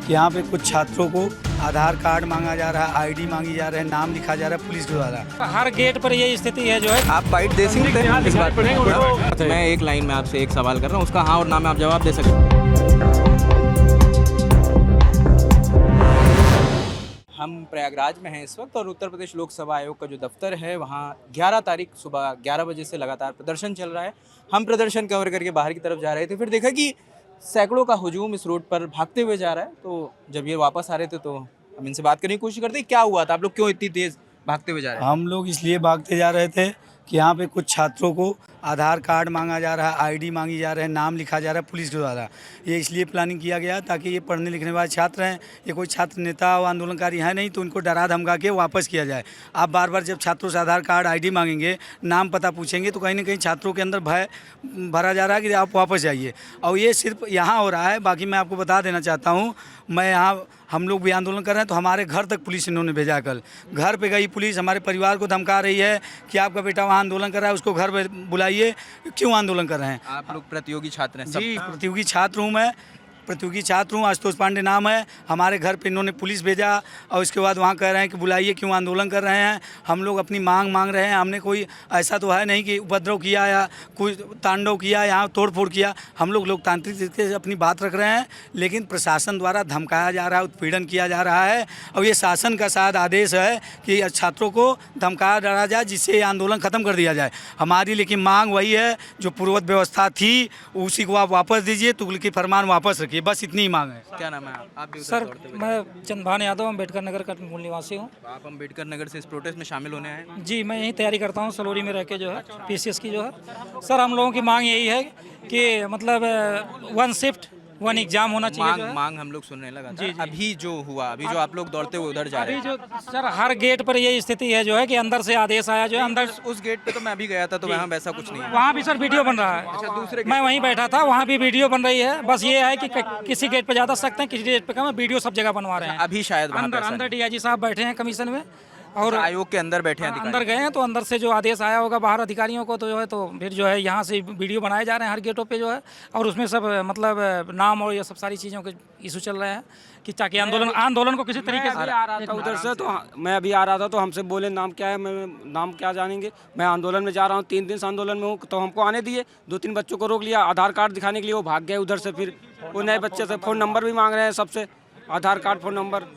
कि यहाँ पे कुछ छात्रों को आधार कार्ड मांगा जा रहा है, आईडी मांगी जा रहा है, नाम लिखा जा रहा है पुलिस द्वारा। हर गेट पर ये स्थिति है जो है। आप बाइट दे सकते हैं इस बात पर? मैं एक लाइन में आपसे एक सवाल कर रहा हूँ, उसका हाँ और ना में आप जवाब दे सकते हैं। हम प्रयागराज में हैं इस वक्त और उत्तर प्रदेश लोकसभा आयोग का जो दफ्तर है वहाँ 11 तारीख सुबह 11 बजे से लगातार प्रदर्शन चल रहा है। हम प्रदर्शन कवर करके बाहर की तरफ जा रहे थे, फिर देखा कि सैकड़ों का हुजूम इस रोड पर भागते हुए जा रहा है। तो जब ये वापस आ रहे थे तो हम इनसे बात करने की कोशिश करते, क्या हुआ था, आप लोग क्यों इतनी तेज़ भागते हुए जा रहे हैं? हम लोग इसलिए भागते जा रहे थे कि यहाँ पे कुछ छात्रों को आधार कार्ड मांगा जा रहा है, आईडी मांगी जा रहा है, नाम लिखा जा रहा है पुलिस के द्वारा। ये इसलिए प्लानिंग किया गया ताकि ये पढ़ने लिखने वाले छात्र हैं, ये कोई छात्र नेता और आंदोलनकारी है नहीं, तो उनको डरा धमका के वापस किया जाए। आप बार बार जब छात्रों से आधार कार्ड आईडी मांगेंगे, नाम पता पूछेंगे, तो कहीं ना कहीं छात्रों के अंदर भय भरा जा रहा है कि आप वापस जाइए। और ये सिर्फ यहाँ हो रहा है। बाकी मैं आपको बता देना चाहता हूँ, मैं यहाँ हम लोग भी आंदोलन कर रहे हैं तो हमारे घर तक पुलिस इन्होंने भेजा। कल घर पे गई पुलिस, हमारे परिवार को धमका रही है कि आपका बेटा वहाँ आंदोलन कर रहा है, उसको घर पे बुलाइए। क्यों आंदोलन कर रहे हैं? आप लोग प्रतियोगी छात्र हैं? जी, प्रतियोगी छात्र हूँ मैं, प्रतियोगी छात्र हूँ। आशुतोष पांडे नाम है। हमारे घर पे इन्होंने पुलिस भेजा और उसके बाद वहाँ कह रहे हैं कि बुलाइए, क्यों आंदोलन कर रहे हैं। हम लोग अपनी मांग रहे हैं। हमने कोई ऐसा तो है नहीं कि उपद्रव किया या कोई तांडव किया, यहाँ तोड़फोड़ किया। हम लोग लोकतांत्रिक तरीके से अपनी बात रख रहे हैं, लेकिन प्रशासन द्वारा धमकाया जा रहा है, उत्पीड़न किया जा रहा है। और ये शासन का शायद आदेश है कि छात्रों को धमकाया डरा जाए, जिससे ये आंदोलन ख़त्म कर दिया जाए। हमारी लेकिन मांग वही है जो पूर्ववत व्यवस्था थी, उसी को आप वापस दीजिए, तुगलकी फरमान वापस रखिए, बस इतनी ही मांग है। क्या नाम है आप भी सर, मैं चंदभान यादव अम्बेडकर नगर का मूल निवासी हूँ। आप अम्बेडकर नगर से इस प्रोटेस्ट में शामिल होने आए हैं? जी, मैं यही तैयारी करता हूँ सलोरी में रह के जो है पीसीएस की जो है। सर, हम लोगों की मांग यही है कि मतलब 1 शिफ्ट 1 एग्जाम होना चाहिए जो है। मांग हम लोग सुनने लगा था। अभी जो हुआ, अभी जो आप लोग दौड़ते हुए उधर जा रहे अभी हैं, जो सर हर गेट पर ये स्थिति है जो है कि अंदर से आदेश आया जो है अंदर। उस गेट पे तो मैं भी गया था, तो वहाँ वैसा कुछ नहीं है। वहाँ भी सर वीडियो बन रहा है। दूसरे मैं वहीं बैठा था, वहाँ भी वीडियो बन रही है। बस ये है कि किसी गेट पे ज़्यादा सख्त है, किसी गेट पे कम है। वीडियो सब जगह बनवा रहे हैं। अभी शायद वहाँ पे ऐसा अंदर डीआईजी साहब बैठे हैं कमीशन में और आयोग के अंदर बैठे हैं अंदर गए हैं। तो अंदर से जो आदेश आया होगा बाहर अधिकारियों को, तो जो है तो फिर जो है यहाँ से वीडियो बनाए जा रहे हैं हर गेटों पे जो है। और उसमें सब मतलब नाम और ये सब सारी चीज़ों के इशू चल रहे हैं कि ताकि आंदोलन को किसी तरीके से। आ रहा था उधर से, तो मैं अभी आ रहा था तो हमसे बोले नाम क्या है, मैं नाम क्या जानेंगे। मैं आंदोलन में जा रहा हूँ, 3 दिन से आंदोलन में हूँ, तो हमको आने दिए। 2-3 बच्चों को रोक लिया आधार कार्ड दिखाने के लिए, वो भाग गए उधर से। फिर वो नए बच्चे से फ़ोन नंबर भी मांग रहे हैं सबसे, आधार कार्ड, फ़ोन नंबर।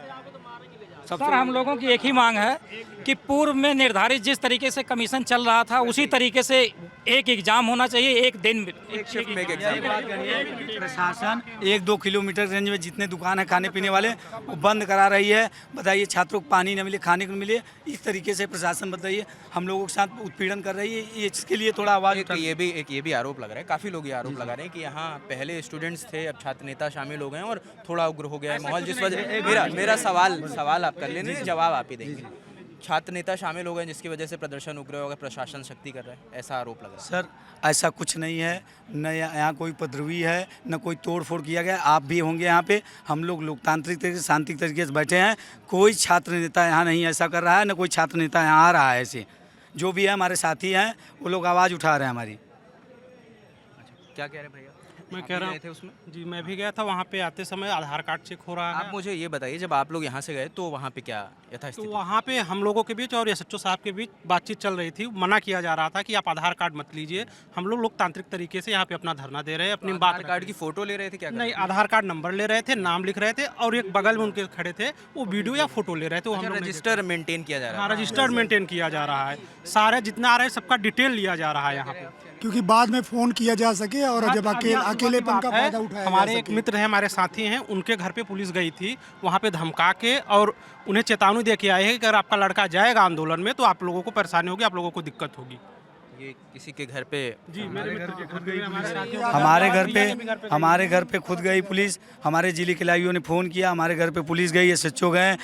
सर, हम लोगों की एक ही मांग है कि पूर्व में निर्धारित जिस तरीके से कमीशन चल रहा था उसी तरीके से एक एग्जाम होना चाहिए, एक दिन एक शिफ्ट में एक एग्जाम। प्रशासन 1-2 किलोमीटर रेंज में जितने दुकान है खाने पीने वाले, वो बंद करा रही है। बताइए, छात्रों को पानी न मिले, खाने को मिले, इस तरीके से प्रशासन बताइए हम लोगों के साथ उत्पीड़न कर रही है। ये इसके लिए थोड़ा आवाज़ ये भी आरोप लग रहा है, काफ़ी लोग ये आरोप लगा रहे हैं कि यहाँ पहले स्टूडेंट्स थे, अब छात्र नेता शामिल हो गए हैं और थोड़ा उग्र हो गया है माहौल। जिस वजह मेरा सवाल आप कर लेने, जवाब आप ही देंगे। छात्र नेता शामिल हो गए जिसकी वजह से प्रदर्शन उग्र हो गया, प्रशासन सख्ती कर रहा है, ऐसा आरोप लग रहा है। सर, ऐसा कुछ नहीं है, न यहाँ कोई उपद्रवी है, न कोई तोड़फोड़ किया गया। आप भी होंगे यहाँ पे, हम लोग लोकतांत्रिक तरीके से शांति तरीके से बैठे हैं। कोई छात्र नेता यहाँ नहीं ऐसा कर रहा है, न कोई छात्र नेता यहाँ आ रहा है ऐसे। जो भी है हमारे साथी हैं, वो लोग आवाज़ उठा रहे हैं हमारी। क्या कह रहे हैं भैया? मैं कह रहा हूँ थे उसमें? जी, मैं भी गया था। वहाँ पे आते समय आधार कार्ड चेक हो रहा है। आप मुझे ये बताइए, जब आप लोग यहाँ से गए तो वहाँ पे क्या तो यथास्थिति? वहाँ पे हम लोगों के बीच और एसएचओ साहब के बीच बातचीत चल रही थी। मना किया जा रहा था कि आप आधार कार्ड मत लीजिए। हम लोग लोकतांत्रिक तरीके से यहाँ पे अपना धरना दे रहे हैं, अपनी बात। आधार कार्ड की फोटो ले रहे थे क्या? नहीं, आधार कार्ड नंबर ले रहे थे, नाम लिख रहे थे, और एक बगल में उनके खड़े थे, वो वीडियो या फोटो ले रहे थे। वो हम लोग रजिस्टर मेंटेन किया जा रहा है। रजिस्टर्ड मेंटेन किया जा रहा है। सारे जितना आ रहे हैं सबका डिटेल लिया जा रहा है यहाँ पे, क्योंकि बाद में फ़ोन किया जा सके और जब अकेलेपन का फायदा उठाया हमारे एक मित्र हैं, हमारे साथी हैं, उनके घर पे पुलिस गई थी। वहाँ पे धमका के और उन्हें चेतावनी दे के आए हैं कि अगर आपका लड़का जाएगा आंदोलन में तो आप लोगों को परेशानी होगी, आप लोगों को दिक्कत होगी। ये किसी के घर पे? जी, मेरे मित्र के घर पे, हमारे घर पे खुद गई पुलिस। हमारे जिले के लाइयों ने फ़ोन किया, हमारे घर पे पुलिस गई, एसएचओ गए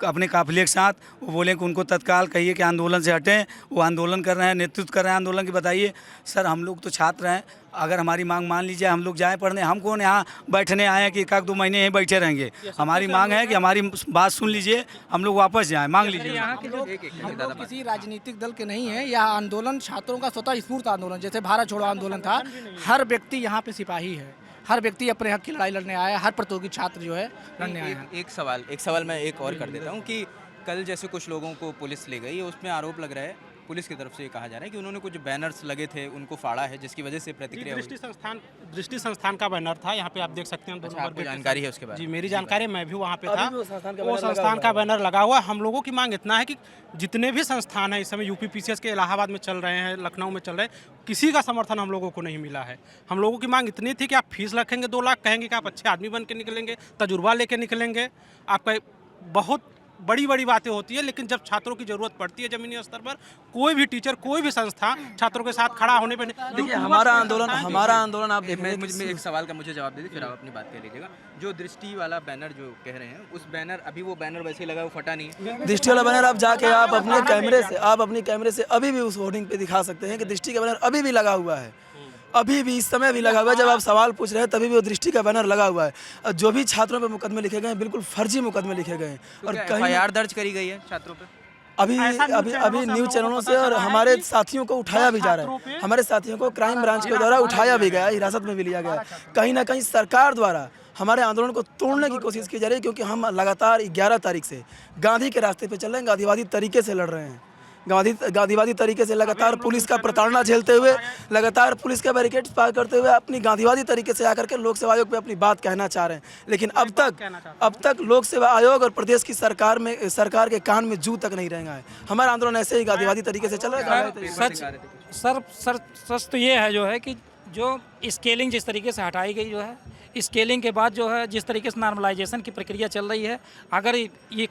अपने काफिले के साथ। वो बोले कि उनको तत्काल कहिए कि आंदोलन से हटें। वो आंदोलन कर रहे हैं, नेतृत्व कर रहे हैं आंदोलन की। बताइए सर, हम लोग तो छात्र हैं, अगर हमारी मांग मान लीजिए, हम लोग जाएँ पढ़ने, हम कौन यहाँ बैठने आए हैं कि 1-2 महीने यहीं बैठे रहेंगे। हमारी मांग है कि हमारी बात सुन लीजिए, हम लोग वापस जाएँ, मांग लीजिए। हम लोग किसी राजनीतिक दल के नहीं है। यह आंदोलन छात्रों का स्वतः स्फूर्त आंदोलन, जैसे भारत छोड़ो आंदोलन था। हर व्यक्ति यहाँ पे सिपाही है, हर व्यक्ति अपने हक की लड़ाई लड़ने आया है, हर प्रतियोगी छात्र जो है लड़ने आया है। एक सवाल मैं एक और कर देता हूँ कि कल जैसे कुछ लोगों को पुलिस ले गई, उसमें आरोप लग रहा है, पुलिस की तरफ से ये कहा जा रहा है कि उन्होंने कुछ बैनर्स लगे थे उनको फाड़ा है, जिसकी वजह से प्रतिक्रिया हुई। दृष्टि संस्थान का बैनर था, यहाँ पे आप देख सकते हैं। अच्छा, आपको जानकारी है उसके बारे जी में? मेरी जानकारी, मैं भी वहाँ पे था। वो संस्थान का बैनर लगा हुआ। हम लोगों की मांग इतना है कि जितने भी संस्थान हैं इस समय यूपी पीसीएस के इलाहाबाद में चल रहे हैं, लखनऊ में चल रहे हैं, किसी का समर्थन हम लोगों को नहीं मिला है। हम लोगों की मांग इतनी थी कि आप फीस रखेंगे 2 लाख, कहेंगे कि आप अच्छे आदमी बन के निकलेंगे, तजुर्बा लेके निकलेंगे, आपका बहुत बड़ी बड़ी बातें होती है, लेकिन जब छात्रों की जरूरत पड़ती है जमीनी स्तर पर, कोई भी टीचर, कोई भी संस्था छात्रों के साथ खड़ा होने पे नहीं। देखिए हमारा आंदोलन आप एक सवाल का मुझे जवाब दे दीजिए, फिर आप अपनी बात कह लीजिएगा। जो दृष्टि वाला बैनर जो कह रहे हैं, उस बैनर अभी वो बैनर वैसे ही लगा, वो फटा नहीं है। दृष्टि वाला बैनर आप जाके आप अपने कैमरे से अभी भी उस होर्डिंग पे दिखा सकते हैं कि दृष्टि का बैनर अभी भी लगा हुआ है, अभी भी इस समय भी लगा हुआ है। जब आप सवाल पूछ रहे हैं तभी भी वो दृष्टि का बैनर लगा हुआ है। और जो भी छात्रों पे मुकदमे लिखे गए हैं, बिल्कुल फर्जी मुकदमे लिखे गए हैं। और कहीं एफआईआर दर्ज करी गई है छात्रों पे? अभी न्यूज़ चैनलों से और हमारे साथियों को उठाया भी जा रहा है। हमारे साथियों को क्राइम ब्रांच के द्वारा उठाया भी गया, हिरासत में भी लिया गया। कहीं ना कहीं सरकार द्वारा हमारे आंदोलन को तोड़ने की कोशिश की जा रही है, क्योंकि हम लगातार 11 तारीख से गांधी के रास्ते पे चल रहे हैं, गांधीवादी तरीके से लड़ रहे हैं। गांधीवादी तरीके से लगातार पुलिस का प्रताड़ना झेलते हुए, लगातार पुलिस के बैरिकेड्स पार करते हुए अपनी गांधीवादी तरीके से आकर के लोक सेवा आयोग पे अपनी बात कहना चाह रहे हैं। लेकिन अब तक लोक सेवा आयोग और प्रदेश की सरकार के कान में जू तक नहीं रहेगा है। हमारा आंदोलन ऐसे ही गांधीवादी तरीके से चल रहा है। सच तो ये है जो है कि जो स्केलिंग जिस तरीके से हटाई गई जो है, स्केलिंग के बाद जो है जिस तरीके से नॉर्मलाइजेशन की प्रक्रिया चल रही है, अगर ये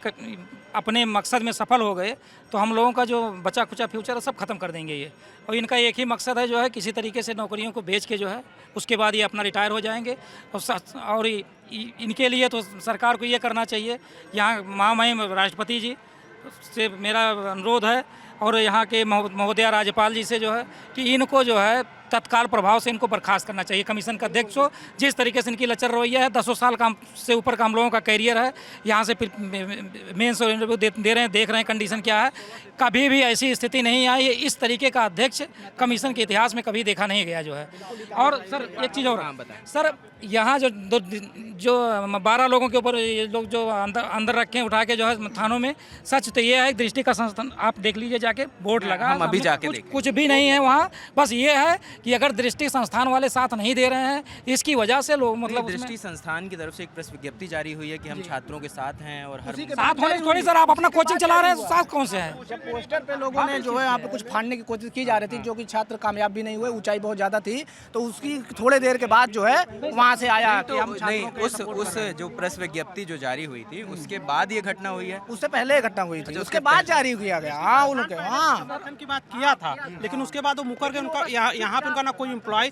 अपने मकसद में सफल हो गए तो हम लोगों का जो बचा खुचा फ्यूचर है सब खत्म कर देंगे ये। और इनका एक ही मकसद है जो है किसी तरीके से नौकरियों को बेच के जो है उसके बाद ये अपना रिटायर हो जाएंगे। और इनके लिए तो सरकार को ये करना चाहिए, यहाँ महामहिम राष्ट्रपति जी से मेरा अनुरोध है और यहाँ के महोदया राज्यपाल जी से जो है कि इनको जो है तत्काल प्रभाव से इनको बर्खास्त करना चाहिए। कमीशन का अध्यक्ष हो, जिस तरीके से इनकी लचर रवैया है, 10 साल का से ऊपर का हम लोगों का कैरियर है, यहाँ से फिर मेंस और इंटरव्यू दे रहे हैं, देख रहे हैं कंडीशन क्या है। कभी भी ऐसी स्थिति नहीं आई है, इस तरीके का अध्यक्ष कमीशन के इतिहास में कभी देखा नहीं गया जो है। और सर एक चीज़ और सर, यहाँ जो 12 लोगों के ऊपर ये लोग जो अंदर रखे उठा के जो है थानों में, सच तो ये है दृष्टि का संस्थान आप देख लीजिए जाके, बोर्ड लगा, हम अभी जाके कुछ भी नहीं है वहाँ। बस ये है कि अगर दृष्टि संस्थान वाले साथ नहीं दे रहे हैं, इसकी वजह से लोग मतलब दृष्टि संस्थान की तरफ से एक प्रेस विज्ञप्ति जारी हुई है कि हम छात्रों के साथ हैं और हर साथ होने थोड़ी सर, आप अपना कोचिंग चला रहे हैं, साथ कौन से हैं? पोस्टर पे लोगों ने जो है यहाँ पे कुछ फाड़ने की कोशिश की जा रही थी, जो कि छात्र कामयाब भी नहीं हुए, ऊंचाई बहुत ज्यादा थी, तो उसकी थोड़े देर के बाद जो है वहाँ से आया कि हम नहीं, उस जो प्रेस विज्ञप्ति जो जारी हुई थी उसके बाद ये घटना हुई है। उससे पहले घटना हुई थी, उसके बाद जारी किया गया। हाँ, उनके समर्थन की बात किया था, लेकिन उसके बाद वो मुकर गए। उनका यहाँ पे उनका ना कोई एम्प्लॉय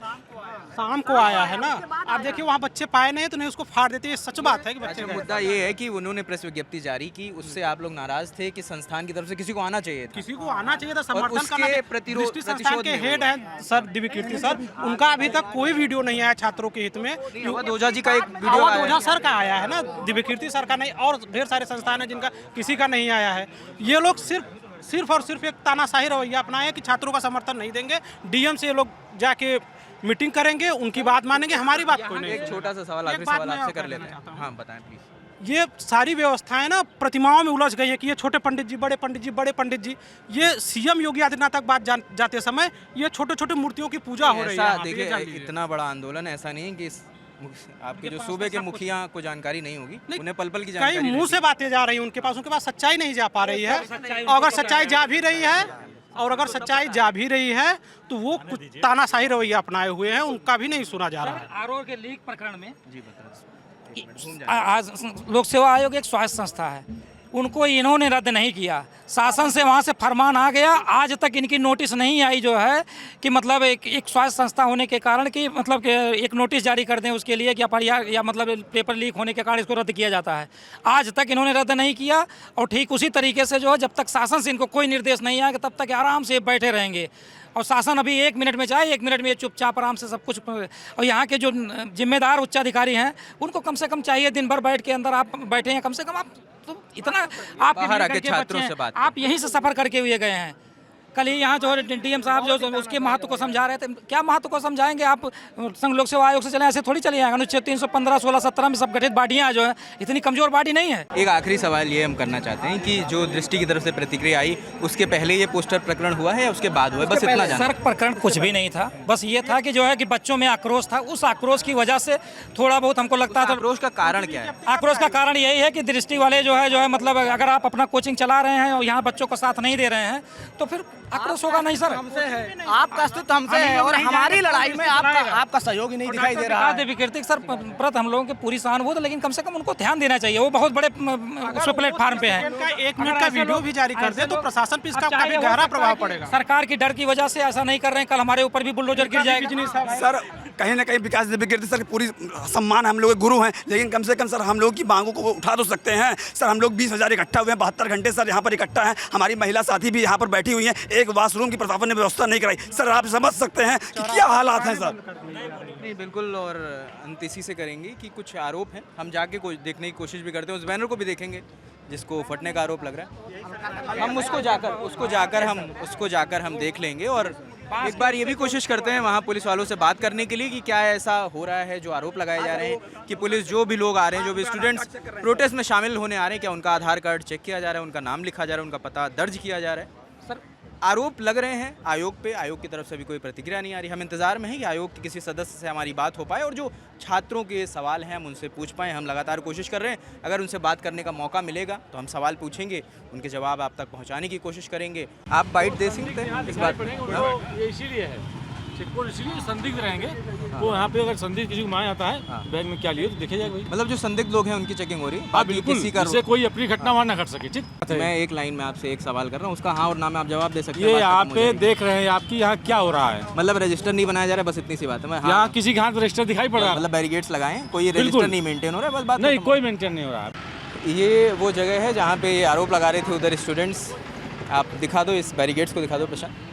शाम को आया है ना, आप देखिए वहाँ बच्चे पाए नहीं तो नहीं उसको फाड़ देते, ये सच बात है कि बच्चे। मुद्दा ये है कि उन्होंने प्रेस विज्ञप्ति जारी की, उससे आप लोग नाराज थे कि संस्थान की तरफ से किसी को आना चाहिए था, किसी को आना चाहिए था, समर्थन उसके करना। प्रतिरोध दृष्टि संस्थान के हेड हैं सर दिव्यकीर्ति सर, उनका अभी तक कोई वीडियो नहीं आया छात्रों के हित में। ओझा जी का एक वीडियो आया, ओझा सर का आया है ना, दिव्यकीर्ति सर का नहीं, और ढेर सारे संस्थान है जिनका किसी का नहीं आया है। ये लोग सिर्फ और सिर्फ एक तानाशाही रवैया अपनाए कि छात्रों का समर्थन नहीं देंगे। डीएम से ये लोग जाके मीटिंग करेंगे, उनकी बात मानेंगे, हमारी बात कोई नहीं। एक छोटा सा सवाल, आखिरी सवाल आपसे कर लेते हैं। हाँ बताएं प्लीज। ये सारी व्यवस्थाएं ना प्रतिमाओं में उलझ गई है कि ये छोटे पंडित जी, बड़े पंडित जी, बड़े पंडित जी। ये सीएम योगी आदित्यनाथ तक बात जाते समय ये छोटे छोटे मूर्तियों की पूजा हो रही है। देखिए इतना बड़ा आंदोलन, ऐसा नहीं है कि आपके जो सूबे के मुखिया को जानकारी नहीं होगी, उन्हें पल पल की जानकारी, कई मुंह से बातें जा रही हैं उनके पास सच्चाई नहीं जा पा रही है। अगर सच्चाई जा भी रही है तो वो कुछ तानाशाही रवैया अपनाए हुए हैं, उनका भी नहीं सुना जा रहा है। आरओ के लीक प्रकरण में आज लोक सेवा आयोग एक स्वायत्त संस्था है, उनको इन्होंने रद्द नहीं किया, शासन से वहाँ से फरमान आ गया, आज तक इनकी नोटिस नहीं आई जो है कि मतलब एक स्वायत्त संस्था होने के कारण कि मतलब कि एक नोटिस जारी कर दें उसके लिए कि एफआईआर या मतलब पेपर लीक होने के कारण इसको रद्द किया जाता है। आज तक इन्होंने रद्द नहीं किया और ठीक उसी तरीके से जो है जब तक शासन से इनको कोई निर्देश नहीं आएगा तब तक आराम से बैठे रहेंगे। और शासन अभी 1 मिनट में चाहे 1 मिनट में चुपचाप आराम से सब कुछ। और यहाँ के जो जिम्मेदार उच्चाधिकारी हैं उनको कम से कम चाहिए दिन भर बैठ के अंदर आप बैठे हैं, कम से कम आप तो इतना आप बाहर आके छात्रों से बात, आप यहीं से सफ़र करके हुए गए हैं, कल ही यहाँ जो है डीएम साहब जो उसके महत्व को समझा रहे थे। क्या महत्व को समझाएंगे आप? संघ लोक सेवा आयोग से चले, ऐसे थोड़ी चले जाएंगे। अनुच्छेद 315, 16, 17 में सब गठित बॉडियाँ जो है इतनी कमजोर बॉडी नहीं है। एक आखिरी सवाल ये हम करना चाहते हैं कि जो दृष्टि की तरफ से प्रतिक्रिया आई, उसके पहले ये पोस्टर प्रकरण हुआ है या उसके बाद हुआ है? बस इतना जानना। सर प्रकरण कुछ भी नहीं था, बस ये था कि जो है कि बच्चों में आक्रोश था। उस आक्रोश की वजह से थोड़ा बहुत हमको लगता था। आक्रोश का कारण क्या है? आक्रोश का कारण यही है कि दृष्टि वाले जो है मतलब अगर आप अपना कोचिंग चला रहे हैं और यहाँ बच्चों को साथ नहीं दे रहे हैं तो फिर आक्रोश होगा नहीं सर। हमसे है, आपका अस्तित्व हमसे है और हमारी लड़ाई में आपका सहयोग ही नहीं दिखाई दे रहा है। देवी कीर्ति सर प्रत हम लोगों की पूरी सहानुभूति, लेकिन कम से कम उनको ध्यान देना चाहिए। वो बहुत बड़े उस प्लेटफॉर्म पे हैं। 1 मिनट का वीडियो भी जारी कर दे तो प्रशासन पे इसका काफी गहरा प्रभाव पड़ेगा। सरकार की डर की वजह से ऐसा नहीं कर रहे हैं, कल हमारे ऊपर भी बुलडोजर गिर जाएगा। सर कहीं ना कहीं विकास देवी कीर्ति सर पूरी सम्मान, हम लोग गुरु हैं, लेकिन कम से कम सर हम लोग की मांगों को उठा तो सकते हैं। सर हम लोग 20,000 इकट्ठा हुए हैं, 72 घंटे सर यहाँ पर इकट्ठा हैं। हमारी महिला साथी भी यहाँ पर बैठी हुई हैं, एक वॉशरूम की प्रशासन ने व्यवस्था नहीं कराई। सर आप समझ सकते हैं कि क्या हालात हैं सर। नहीं बिल्कुल, और अंत इसी से करेंगे कि कुछ आरोप हैं, हम जाके देखने की कोशिश भी करते हैं। उस बैनर को भी देखेंगे जिसको फटने का आरोप लग रहा है। हम उसको जाकर हम देख लेंगे और एक बार ये भी कोशिश करते हैं वहाँ पुलिस वालों से बात करने के लिए कि क्या ऐसा हो रहा है जो आरोप लगाए जा रहे हैं कि पुलिस जो भी लोग आ रहे हैं, जो भी स्टूडेंट्स प्रोटेस्ट में शामिल होने आ रहे हैं, क्या उनका आधार कार्ड चेक किया जा रहा है, उनका नाम लिखा जा रहा है, उनका पता दर्ज किया जा रहा है। सर आरोप लग रहे हैं आयोग पे, आयोग की तरफ से भी कोई प्रतिक्रिया नहीं आ रही। हम इंतजार में हैं कि आयोग के किसी सदस्य से हमारी बात हो पाए और जो छात्रों के सवाल हैं हम उनसे पूछ पाएँ। हम लगातार कोशिश कर रहे हैं, अगर उनसे बात करने का मौका मिलेगा तो हम सवाल पूछेंगे, उनके जवाब आप तक पहुंचाने की कोशिश करेंगे। आप बाइट दे सकते हैं इस बात पर? ये इसीलिए है चेकपोस्ट, इसीलिए संदिग्ध रहेंगे। वो यहाँ पे अगर संदिग्ध किसी को माया आता है बैग में क्या लिए तो देखे जाएगा। मतलब जो संदिग्ध लोग हैं उनकी चेकिंग हो रही है। हाँ बिल्कुल, इससे कोई अपनी घटना वहाँ ना घट सके। ठीक, मैं एक लाइन में आपसे एक सवाल कर रहा हूँ, उसका हाँ और ना में आप जवाब दे सकते हैं। ये आप देख रहे हैं आपकी यहाँ क्या हो रहा है, मतलब रजिस्टर नहीं बनाया जा रहा है, बस इतनी सी बात है। यहाँ किसी के हाथ में रजिस्टर दिखाई पड़ रहा है, मतलब बैरिकेड्स लगाए, कोई रजिस्टर नहीं मेंटेन हो रहा है, बस बात नहीं, कोई मेंटेन नहीं हो रहा है। ये वो जगह है जहाँ पे ये आरोप लगा रहे थे उधर स्टूडेंट्स। आप दिखा दो, इस बैरिकेड्स को दिखा दो प्रशांत।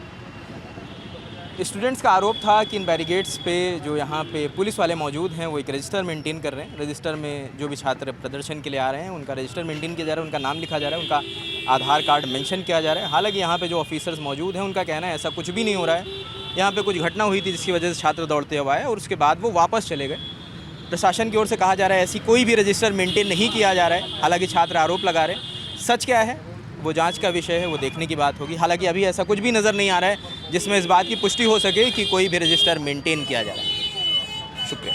स्टूडेंट्स का आरोप था कि इन बैरिकेड्स पे जो यहाँ पे पुलिस वाले मौजूद हैं वो एक रजिस्टर मेंटेन कर रहे हैं। रजिस्टर में जो भी छात्र प्रदर्शन के लिए आ रहे हैं उनका रजिस्टर मेंटेन किया जा रहा है, उनका नाम लिखा जा रहा है, उनका आधार कार्ड मेंशन किया जा रहा है। हालांकि यहाँ पे जो ऑफिसर्स मौजूद हैं उनका कहना है ऐसा कुछ भी नहीं हो रहा है। यहाँ पे कुछ घटना हुई थी जिसकी वजह से छात्र दौड़ते हुए आए और उसके बाद वो वापस चले गए। प्रशासन की ओर से कहा जा रहा है ऐसी कोई भी रजिस्टर मेंटेन नहीं किया जा रहा है। हालांकि छात्र आरोप लगा रहे हैं, सच क्या है वो जांच का विषय है, वो देखने की बात होगी। हालांकि अभी ऐसा कुछ भी नज़र नहीं आ रहा है जिसमें इस बात की पुष्टि हो सके कि कोई भी रजिस्टर मेंटेन किया जा रहा है। शुक्रिया।